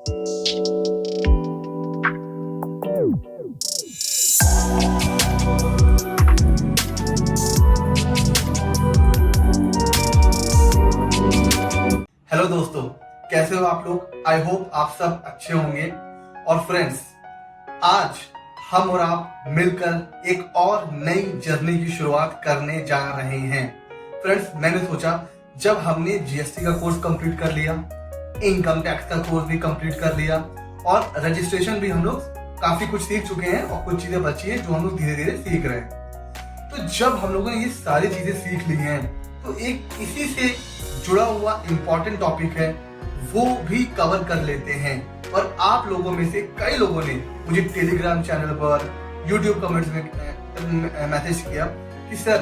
Hello दोस्तों, कैसे हो आप लोग। आई होप आप सब अच्छे होंगे। और फ्रेंड्स, आज हम और आप मिलकर एक और नई जर्नी की शुरुआत करने जा रहे हैं। फ्रेंड्स, मैंने सोचा जब हमने जीएसटी का कोर्स कंप्लीट कर लिया, इनकम टैक्स का कोर्स भी कंप्लीट कर लिया और रजिस्ट्रेशन भी हम लोग काफी कुछ सीख चुके हैं और कुछ चीजें बची है जो हम लोग धीरे धीरे सीख रहे हैं। तो जब हम लोगों ने ये सारी चीजें सीख ली हैं तो एक इसी से जुड़ा हुआ इंपॉर्टेंट टॉपिक है, वो भी कवर कर लेते हैं। और आप लोगों में से कई लोगों ने मुझे टेलीग्राम चैनल पर, यूट्यूब कमेंट्स में मैसेज किया कि सर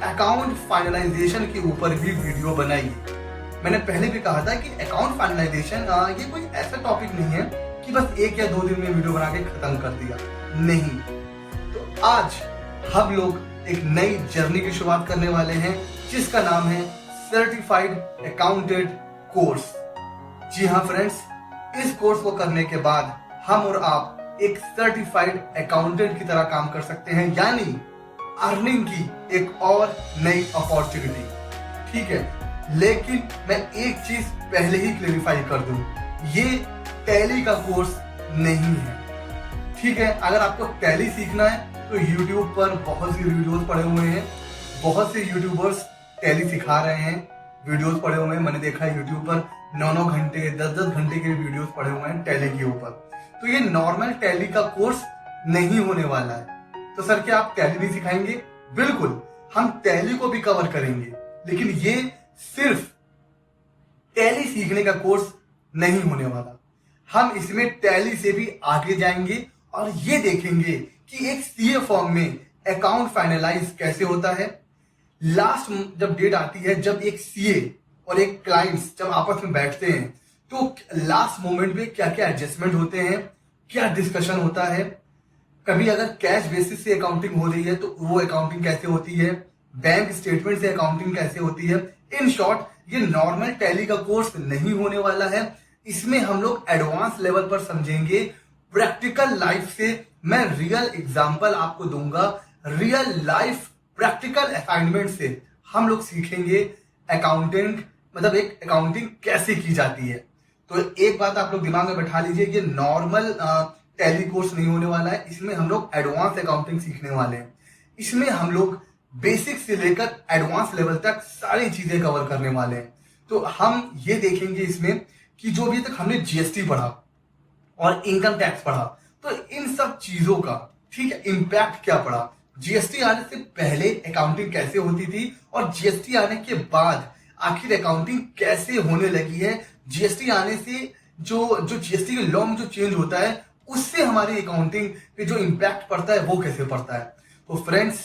अकाउंट फाइनलाइजेशन के ऊपर भी वीडियो बनाइए। मैंने पहले भी कहा था कि अकाउंट फाइनलाइजेशन ये कोई ऐसा टॉपिक नहीं है कि बस 1 या 2 दिन में वीडियो बना के खत्म कर दिया, नहीं। तो आज हम लोग एक नई जर्नी की शुरुआत करने वाले हैं जिसका नाम है सर्टिफाइड अकाउंटेंट कोर्स। जी हाँ फ्रेंड्स, इस कोर्स को करने के बाद हम और आप एक सर्टिफाइड अकाउंटेंट की तरह काम कर सकते हैं, यानी अर्निंग की एक और नई अपॉर्चुनिटी। ठीक है, लेकिन मैं एक चीज पहले ही क्लेरिफाई कर दूं, ये टैली का कोर्स नहीं है। ठीक है, अगर आपको टैली सीखना है तो YouTube पर बहुत सी वीडियोस पड़े हुए हैं, बहुत से यूट्यूबर्स टैली सिखा रहे हैं, वीडियोस पड़े हुए हैं। मैंने देखा है YouTube पर 9-9 घंटे 10-10 घंटे के वीडियोस पड़े हुए हैं टैली के ऊपर। तो ये नॉर्मल टैली का कोर्स नहीं होने वाला है। तो सर क्या आप टैली नहीं सिखाएंगे? बिल्कुल, हम टैली को भी कवर करेंगे, लेकिन ये सिर्फ टैली सीखने का कोर्स नहीं होने वाला। हम इसमें टैली से भी आगे जाएंगे और ये देखेंगे कि एक सीए फॉर्म में अकाउंट फाइनलाइज कैसे होता है। लास्ट जब डेट आती है, जब एक सीए और एक क्लाइंट्स जब आपस में बैठते हैं तो लास्ट मोमेंट पे क्या क्या एडजस्टमेंट होते हैं, क्या डिस्कशन होता है। कभी अगर कैश बेसिस से अकाउंटिंग हो रही है तो वो अकाउंटिंग कैसे होती है, बैंक स्टेटमेंट से अकाउंटिंग कैसे होती है। इन शॉर्ट, ये नॉर्मल टैली का कोर्स नहीं होने वाला है। इसमें हम लोग एडवांस लेवल पर समझेंगे, प्रैक्टिकल लाइफ से मैं रियल एग्जांपल आपको दूंगा, रियल लाइफ प्रैक्टिकल असाइनमेंट से हम लोग सीखेंगे अकाउंटेंट मतलब एक अकाउंटिंग कैसे की जाती है। तो एक बात आप लोग दिमाग में बैठा लीजिए, ये नॉर्मल टैली कोर्स नहीं होने वाला है। इसमें हम लोग एडवांस अकाउंटिंग सीखने वाले हैं। इसमें हम लोग बेसिक से लेकर एडवांस लेवल तक सारी चीजें कवर करने वाले हैं। तो हम ये देखेंगे इसमें कि जो अभी तक हमने जीएसटी पढ़ा और इनकम टैक्स पढ़ा, तो इन सब चीजों का ठीक है इम्पैक्ट क्या पड़ा। जीएसटी आने से पहले अकाउंटिंग कैसे होती थी और जीएसटी आने के बाद आखिर अकाउंटिंग कैसे होने लगी है। जीएसटी आने से जो जीएसटी के लॉ में जो चेंज होता है उससे हमारी अकाउंटिंग पे जो इम्पैक्ट पड़ता है वो कैसे पड़ता है। तो फ्रेंड्स,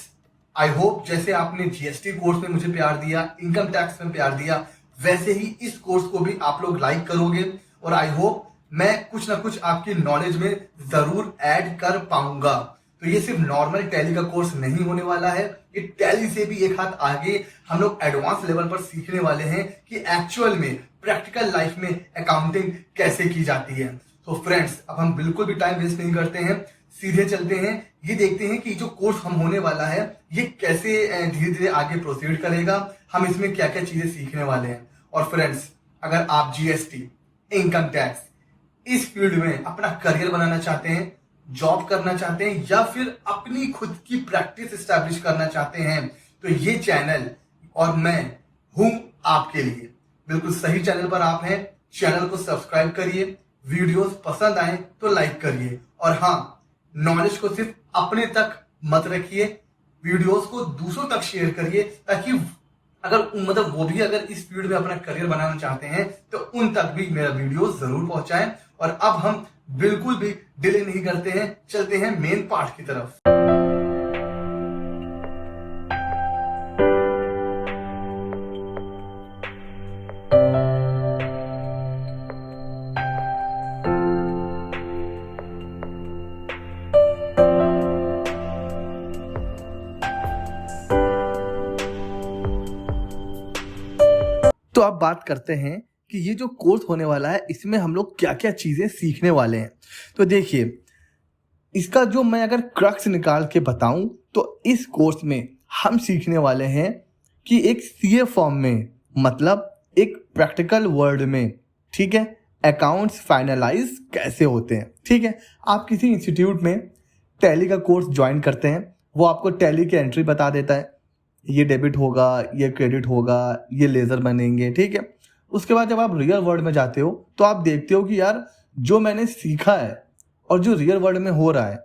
आई होप जैसे आपने जीएसटी कोर्स में मुझे प्यार दिया, इनकम टैक्स में प्यार दिया, वैसे ही इस कोर्स को भी आप लोग लाइक करोगे। और आई होप मैं कुछ ना कुछ आपकी नॉलेज में जरूर ऐड कर पाऊंगा। तो ये सिर्फ नॉर्मल टैली का कोर्स नहीं होने वाला है, ये टैली से भी एक हाथ आगे हम लोग एडवांस लेवल पर सीखने वाले हैं कि एक्चुअल में प्रैक्टिकल लाइफ में अकाउंटिंग कैसे की जाती है। तो फ्रेंड्स, अब हम बिल्कुल भी टाइम वेस्ट नहीं करते हैं, सीधे चलते हैं। ये देखते हैं कि जो कोर्स हम होने वाला है ये कैसे धीरे धीरे आगे प्रोसीड करेगा, हम इसमें क्या क्या चीजें सीखने वाले हैं। और फ्रेंड्स, अगर आप जीएसटी, इनकम टैक्स इस फील्ड में अपना करियर बनाना चाहते हैं, जॉब करना चाहते हैं या फिर अपनी खुद की प्रैक्टिस एस्टैब्लिश करना चाहते हैं, तो ये चैनल और मैं हूं आपके लिए। बिल्कुल सही चैनल पर आप हैं। चैनल को सब्सक्राइब करिए, वीडियोस पसंद आए तो लाइक करिए, और हाँ, नॉलेज को सिर्फ अपने तक मत रखिए, वीडियोस को दूसरों तक शेयर करिए, ताकि अगर वो भी अगर इस फील्ड में अपना करियर बनाना चाहते हैं तो उन तक भी मेरा वीडियो जरूर पहुंचाएं। और अब हम बिल्कुल भी डिले नहीं करते हैं, चलते हैं मेन पार्ट की तरफ। तो अब बात करते हैं कि ये जो कोर्स होने वाला है इसमें हम लोग क्या क्या चीज़ें सीखने वाले हैं। तो देखिए, इसका जो मैं अगर क्रक्स निकाल के बताऊं तो इस कोर्स में हम सीखने वाले हैं कि एक सीए फॉर्म में, मतलब एक प्रैक्टिकल वर्ड में, ठीक है, अकाउंट्स फाइनलाइज कैसे होते हैं। ठीक है, आप किसी इंस्टीट्यूट में टैली का कोर्स ज्वाइन करते हैं, वो आपको टैली की एंट्री बता देता है, ये डेबिट होगा, ये क्रेडिट होगा, ये लेज़र बनेंगे। ठीक है, उसके बाद जब आप रियल वर्ल्ड में जाते हो तो आप देखते हो कि यार जो मैंने सीखा है और जो रियल वर्ल्ड में हो रहा है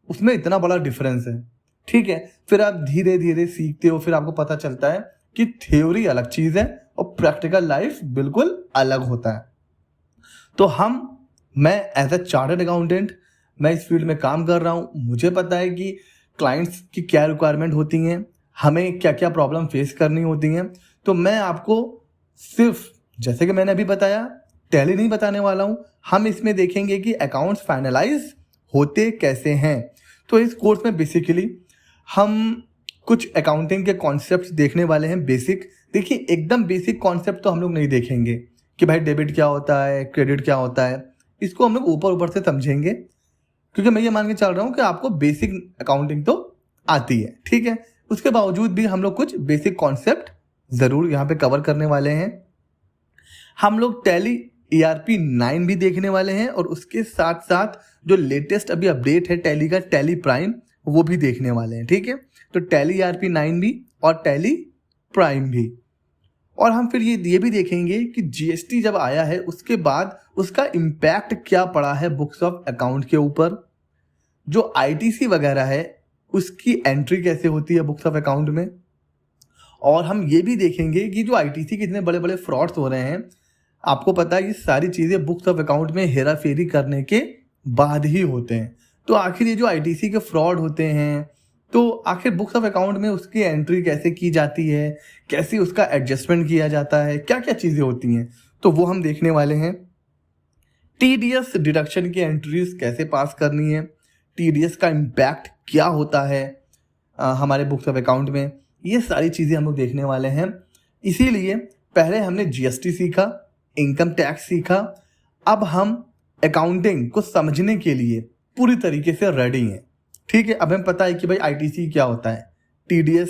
उसमें इतना बड़ा डिफरेंस है। ठीक है, फिर आप धीरे धीरे सीखते हो, फिर आपको पता चलता है कि थ्योरी अलग चीज़ है और प्रैक्टिकल लाइफ बिल्कुल अलग होता है। तो मैं एज ए चार्टर्ड अकाउंटेंट, मैं इस फील्ड में काम कर रहा हूँ, मुझे पता है कि क्लाइंट्स की क्या रिक्वायरमेंट होती हैं, हमें क्या क्या प्रॉब्लम फेस करनी होती हैं। तो मैं आपको सिर्फ, जैसे कि मैंने अभी बताया, टैली नहीं बताने वाला हूँ, हम इसमें देखेंगे कि अकाउंट्स फाइनलाइज होते कैसे हैं। तो इस कोर्स में बेसिकली हम कुछ अकाउंटिंग के कॉन्सेप्ट्स देखने वाले हैं, बेसिक। देखिए, एकदम बेसिक कॉन्सेप्ट तो हम लोग नहीं देखेंगे कि भाई डेबिट क्या होता है, क्रेडिट क्या होता है, इसको हम लोग ऊपर ऊपर से समझेंगे, क्योंकि मैं ये मान के चल रहा हूँ कि आपको बेसिक अकाउंटिंग तो आती है। ठीक है, उसके बावजूद भी हम लोग कुछ बेसिक कॉन्सेप्ट ज़रूर यहाँ पे कवर करने वाले हैं। हम लोग टैली ERP 9 भी देखने वाले हैं और उसके साथ साथ जो लेटेस्ट अभी अपडेट है टैली का, टैली प्राइम, वो भी देखने वाले हैं। ठीक है, तो टैली ERP 9 भी और टैली प्राइम भी। और हम फिर ये भी देखेंगे कि GST जब आया है उसके बाद उसका इम्पैक्ट क्या पड़ा है बुक्स ऑफ अकाउंट के ऊपर, जो ITC वगैरह है उसकी एंट्री कैसे होती है बुक्स ऑफ अकाउंट में। और हम ये भी देखेंगे कि जो ITC के इतने बड़े बड़े फ्रॉड्स हो रहे हैं, आपको पता है ये सारी चीज़ें बुक्स ऑफ अकाउंट में हेरा फेरी करने के बाद ही होते हैं। तो आखिर ये जो ITC के फ्रॉड होते हैं, तो आखिर बुक्स ऑफ अकाउंट में उसकी एंट्री कैसे की जाती है, कैसे उसका एडजस्टमेंट किया जाता है, क्या क्या चीज़ें होती हैं, तो वो हम देखने वाले हैं। TDS डिडक्शन की एंट्रीज कैसे पास करनी है, TDS का इम्पैक्ट क्या होता है हमारे बुक्स ऑफ अकाउंट में, ये सारी चीज़ें हम लोग देखने वाले हैं। इसीलिए पहले हमने GST सीखा, इनकम टैक्स सीखा, अब हम अकाउंटिंग को समझने के लिए पूरी तरीके से रेडी हैं। ठीक है, अब हमें पता है कि भाई ITC क्या होता है, TDS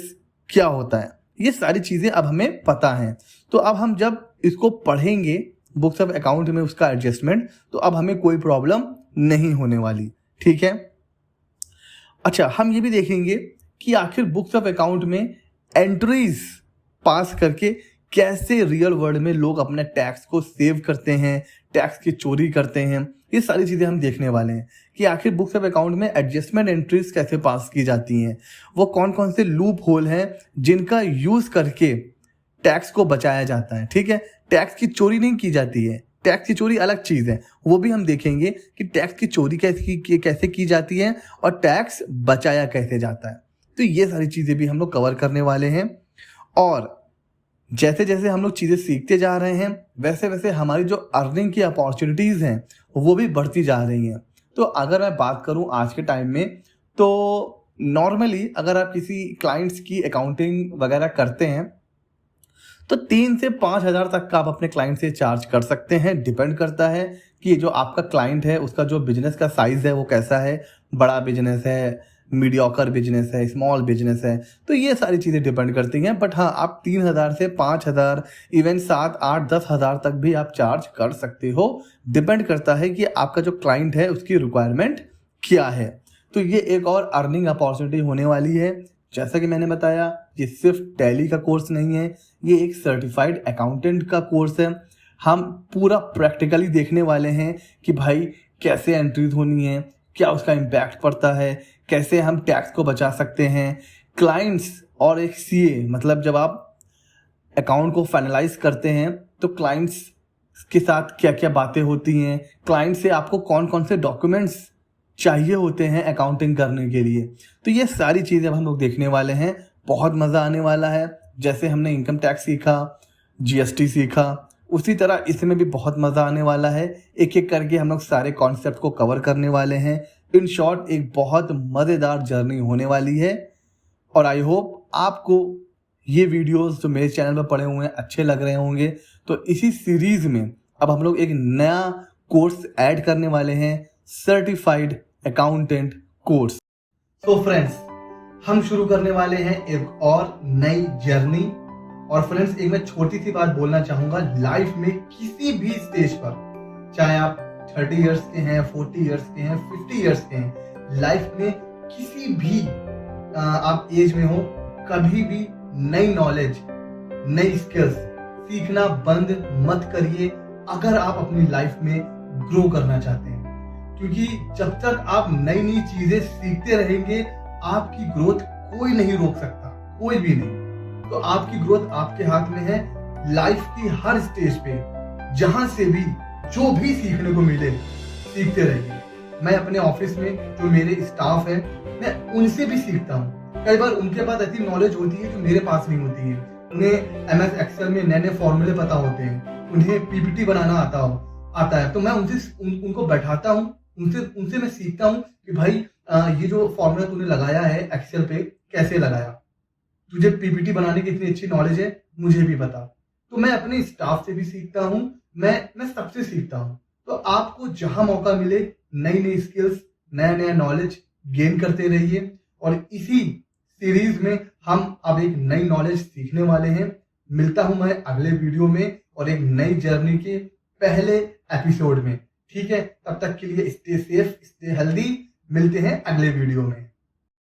क्या होता है, ये सारी चीज़ें अब हमें पता हैं। तो अब हम जब इसको पढ़ेंगे बुक्स ऑफ अकाउंट में उसका एडजस्टमेंट, तो अब हमें कोई प्रॉब्लम नहीं होने वाली। ठीक है, अच्छा, हम ये भी देखेंगे कि आखिर बुक्स ऑफ अकाउंट में एंट्रीज पास करके कैसे रियल वर्ल्ड में लोग अपने टैक्स को सेव करते हैं, टैक्स की चोरी करते हैं, ये सारी चीज़ें हम देखने वाले हैं कि आखिर बुक्स ऑफ अकाउंट में एडजस्टमेंट एंट्रीज कैसे पास की जाती हैं, वो कौन कौन से लूप होल हैं जिनका यूज़ करके टैक्स को बचाया जाता है। ठीक है, टैक्स की चोरी नहीं की जाती है, टैक्स की चोरी अलग चीज़ है, वो भी हम देखेंगे कि टैक्स की चोरी कैसे की जाती है और टैक्स बचाया कैसे जाता है। तो ये सारी चीज़ें भी हम लोग कवर करने वाले हैं। और जैसे जैसे हम लोग चीज़ें सीखते जा रहे हैं, वैसे वैसे हमारी जो अर्निंग की अपॉर्चुनिटीज़ हैं वो भी बढ़ती जा रही हैं। तो अगर मैं बात करूं आज के टाइम में, तो नॉर्मली अगर आप किसी क्लाइंट्स की अकाउंटिंग वगैरह करते हैं तो 3 से 5 हज़ार तक का आप अपने क्लाइंट से चार्ज कर सकते हैं। डिपेंड करता है कि जो आपका क्लाइंट है उसका जो बिजनेस का साइज़ है वो कैसा है, बड़ा बिजनेस है, मीडियोकर बिजनेस है, स्मॉल बिजनेस है, तो ये सारी चीज़ें डिपेंड करती हैं। बट हाँ, आप 3,000 से 5,000, इवन 7, 8, 10 हज़ार तक भी आप चार्ज कर सकते हो। डिपेंड करता है कि आपका जो क्लाइंट है उसकी रिक्वायरमेंट क्या है। तो ये एक और अर्निंग अपॉर्चुनिटी होने वाली है। जैसा कि मैंने बताया, ये सिर्फ टैली का कोर्स नहीं है, ये एक सर्टिफाइड अकाउंटेंट का कोर्स है। हम पूरा प्रैक्टिकली देखने वाले हैं कि भाई कैसे एंट्रीज होनी है, क्या उसका इम्पैक्ट पड़ता है, कैसे हम टैक्स को बचा सकते हैं। क्लाइंट्स और एक CA, मतलब जब आप अकाउंट को फाइनलाइज करते हैं तो क्लाइंट्स के साथ क्या क्या बातें होती हैं, क्लाइंट से आपको कौन कौन से डॉक्यूमेंट्स चाहिए होते हैं अकाउंटिंग करने के लिए, तो ये सारी चीज़ें अब हम लोग देखने वाले हैं। बहुत मज़ा आने वाला है। जैसे हमने इनकम टैक्स सीखा, GST सीखा, उसी तरह इसमें भी बहुत मज़ा आने वाला है। एक एक करके हम लोग सारे कॉन्सेप्ट को कवर करने वाले हैं। इन शॉर्ट, एक बहुत मज़ेदार जर्नी होने वाली है और आई होप आपको ये वीडियोस जो मेरे चैनल पर पड़े हुए हैं अच्छे लग रहे होंगे, तो इसी सीरीज में अब हम लोग एक नया कोर्स ऐड करने वाले हैं, सर्टिफाइड अकाउंटेंट कोर्स। तो फ्रेंड्स, हम शुरू करने वाले हैं एक और नई जर्नी। और फ्रेंड्स, एक मैं छोटी सी बात बोलना चाहूंगा, लाइफ में किसी भी स्टेज पर, चाहे आप 30 इयर्स के हैं, 40 इयर्स के हैं, 50 इयर्स के हैं, लाइफ में किसी भी आप एज में हो, कभी भी नई नॉलेज, नई स्किल्स सीखना बंद मत करिए अगर आप अपनी लाइफ में ग्रो करना चाहते हैं। क्योंकि जब तक आप नई नई चीजें सीखते रहेंगे, आपकी ग्रोथ कोई नहीं रोक सकता, कोई भी नहीं। तो आपकी ग्रोथ आपके हाथ में है। लाइफ की हर स्टेज पे जहां से भी जो भी सीखने को मिले, सीखते रहिए। मैं अपने ऑफिस में जो मेरे स्टाफ है, मैं उनसे भी सीखता हूँ। कई बार उनके पास ऐसी नॉलेज होती है जो मेरे पास नहीं होती है। उन्हें MS एक्सेल में नए नए फॉर्मूले पता होते हैं, उन्हें PPT बनाना आता है, तो मैं उनको बैठाता हूँ, उनसे मैं सीखता हूँ कि भाई ये जो फॉर्मूला तूने लगाया है एक्सेल पे, कैसे लगाया, तुझे PPT बनाने की इतनी अच्छी नॉलेज है, मुझे भी बता। तो मैं अपने स्टाफ से भी सीखता हूँ, मैं सबसे सीखता हूँ। तो आपको जहां मौका मिले, नई नई स्किल्स, नया नया नॉलेज गेन करते रहिए। और इसी सीरीज में हम अब एक नई नॉलेज सीखने वाले हैं। मिलता हूं मैं अगले वीडियो में और एक नई जर्नी के पहले एपिसोड में। ठीक है, तब तक के लिए स्टे सेफ, स्टे हेल्दी। मिलते हैं अगले वीडियो में।